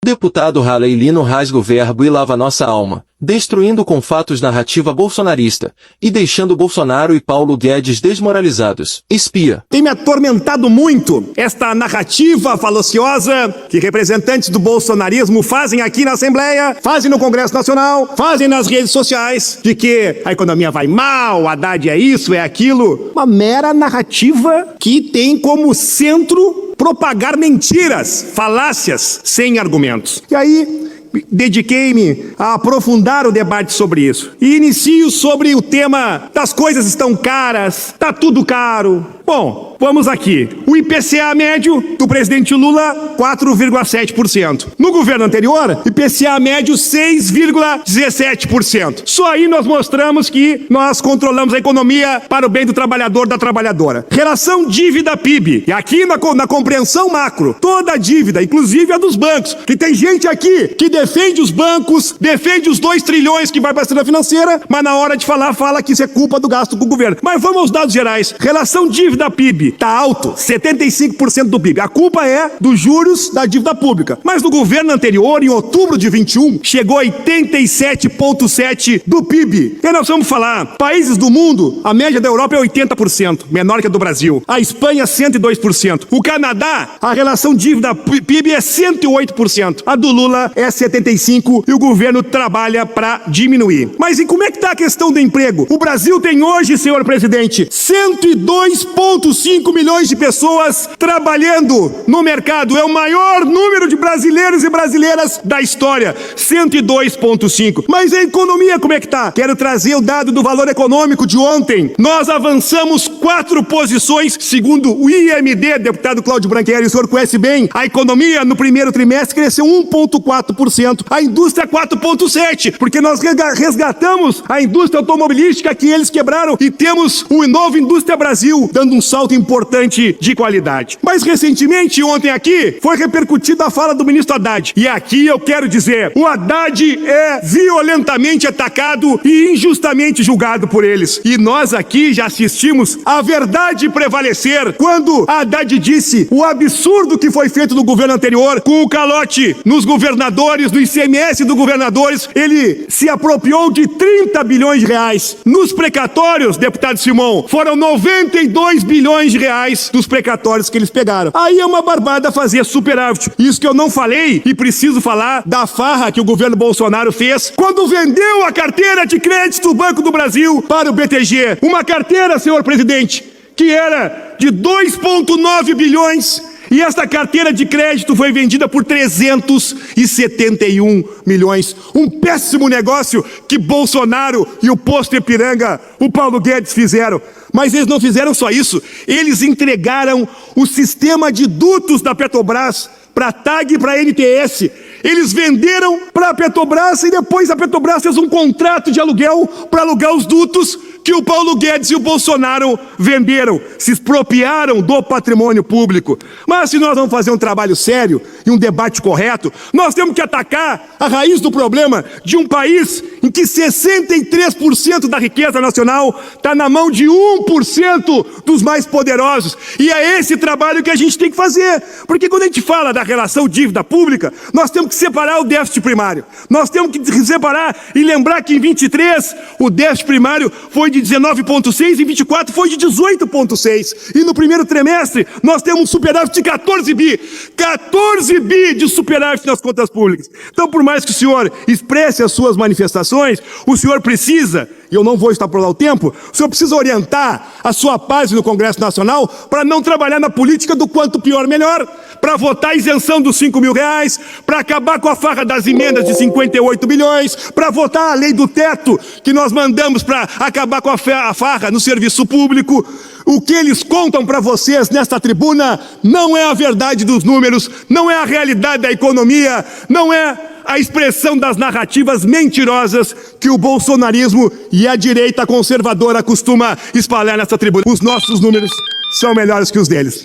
Deputado Halley Lino rasga o verbo e lava nossa alma, destruindo com fatos narrativa bolsonarista, e deixando Bolsonaro e Paulo Guedes desmoralizados. Espia. Tem me atormentado muito esta narrativa falaciosa que representantes do bolsonarismo fazem aqui na Assembleia, fazem no Congresso Nacional, fazem nas redes sociais, de que a economia vai mal, Haddad é isso, é aquilo. Uma mera narrativa que tem como centro propagar mentiras, falácias, sem argumentos. E aí, dediquei-me a aprofundar o debate sobre isso. E inicio sobre o tema das coisas estão caras, tá tudo caro. Bom, vamos aqui. O IPCA médio do presidente Lula, 4,7%. No governo anterior, IPCA médio, 6,17%. Só aí nós mostramos que nós controlamos a economia para o bem do trabalhador, da trabalhadora. Relação dívida-PIB. E aqui na compreensão macro, toda a dívida, inclusive a dos bancos, que tem gente aqui que defende os bancos, defende os 2 trilhões que vai para a cena financeira, mas na hora de falar, fala que isso é culpa do gasto do governo. Mas vamos aos dados gerais. Relação dívida PIB está alto, 75% do PIB. A culpa é dos juros da dívida pública. Mas no governo anterior, em outubro de 21, chegou a 87,7% do PIB. E nós vamos falar, países do mundo, a média da Europa é 80%, menor que a do Brasil. A Espanha, 102%. O Canadá, a relação dívida PIB é 108%. A do Lula é 75% e o governo trabalha para diminuir. Mas e como é que está a questão do emprego? O Brasil tem hoje, senhor presidente, 102,5 milhões de pessoas trabalhando no mercado. É o maior número de brasileiros e brasileiras da história. 102,5. Mas a economia como é que tá? Quero trazer o dado do valor econômico de ontem. Nós avançamos 4 posições, segundo o IMD, deputado Cláudio Branchieri, o senhor conhece bem. A economia no primeiro trimestre cresceu 1,4%. A indústria 4,7%, porque nós resgatamos a indústria automobilística que eles quebraram e temos o novo Indústria Brasil, dando um salto importante de qualidade. Mais recentemente, ontem aqui, foi repercutida a fala do ministro Haddad. E aqui eu quero dizer, o Haddad é violentamente atacado e injustamente julgado por eles. E nós aqui já assistimos a verdade prevalecer quando Haddad disse o absurdo que foi feito no governo anterior com o calote nos governadores, no ICMS dos governadores. Ele se apropriou de 30 bilhões de reais. Nos precatórios, deputado Simão, foram 92 bilhões de reais dos precatórios que eles pegaram. Aí é uma barbada fazer superávit. Isso que eu não falei e preciso falar da farra que o governo Bolsonaro fez quando vendeu a carteira de crédito do Banco do Brasil para o BTG. Uma carteira, senhor presidente, que era de 2,9 bilhões e esta carteira de crédito foi vendida por 371 milhões. Um péssimo negócio que Bolsonaro e o posto Ipiranga, o Paulo Guedes, fizeram. Mas eles não fizeram só isso. Eles entregaram o sistema de dutos da Petrobras para a TAG e para a NTS. Eles venderam para a Petrobras e depois a Petrobras fez um contrato de aluguel para alugar os dutos que o Paulo Guedes e o Bolsonaro venderam, se expropriaram do patrimônio público. Mas se nós vamos fazer um trabalho sério e um debate correto, nós temos que atacar a raiz do problema de um país em que 63% da riqueza nacional está na mão de 1% dos mais poderosos. E é esse trabalho que a gente tem que fazer. Porque quando a gente fala da relação dívida pública, nós temos que separar o déficit primário. Nós temos que separar e lembrar que em 23 o déficit primário foi de 19,6 e 24 foi de 18,6. E no primeiro trimestre nós temos um superávit de 14 bi. 14 bi de superávit nas contas públicas. Então, por mais que o senhor expresse as suas manifestações, o senhor precisa, e eu não vou extrapolar o tempo, o senhor precisa orientar a sua base no Congresso Nacional para não trabalhar na política do quanto pior melhor, para votar a isenção dos 5 mil reais, para acabar com a farra das emendas de 58 milhões, para votar a lei do teto que nós mandamos para acabar com a farra no serviço público. O que eles contam para vocês nesta tribuna não é a verdade dos números, não é a realidade da economia, não é a expressão das narrativas mentirosas que o bolsonarismo e a direita conservadora costuma espalhar nessa tribuna. Os nossos números são melhores que os deles.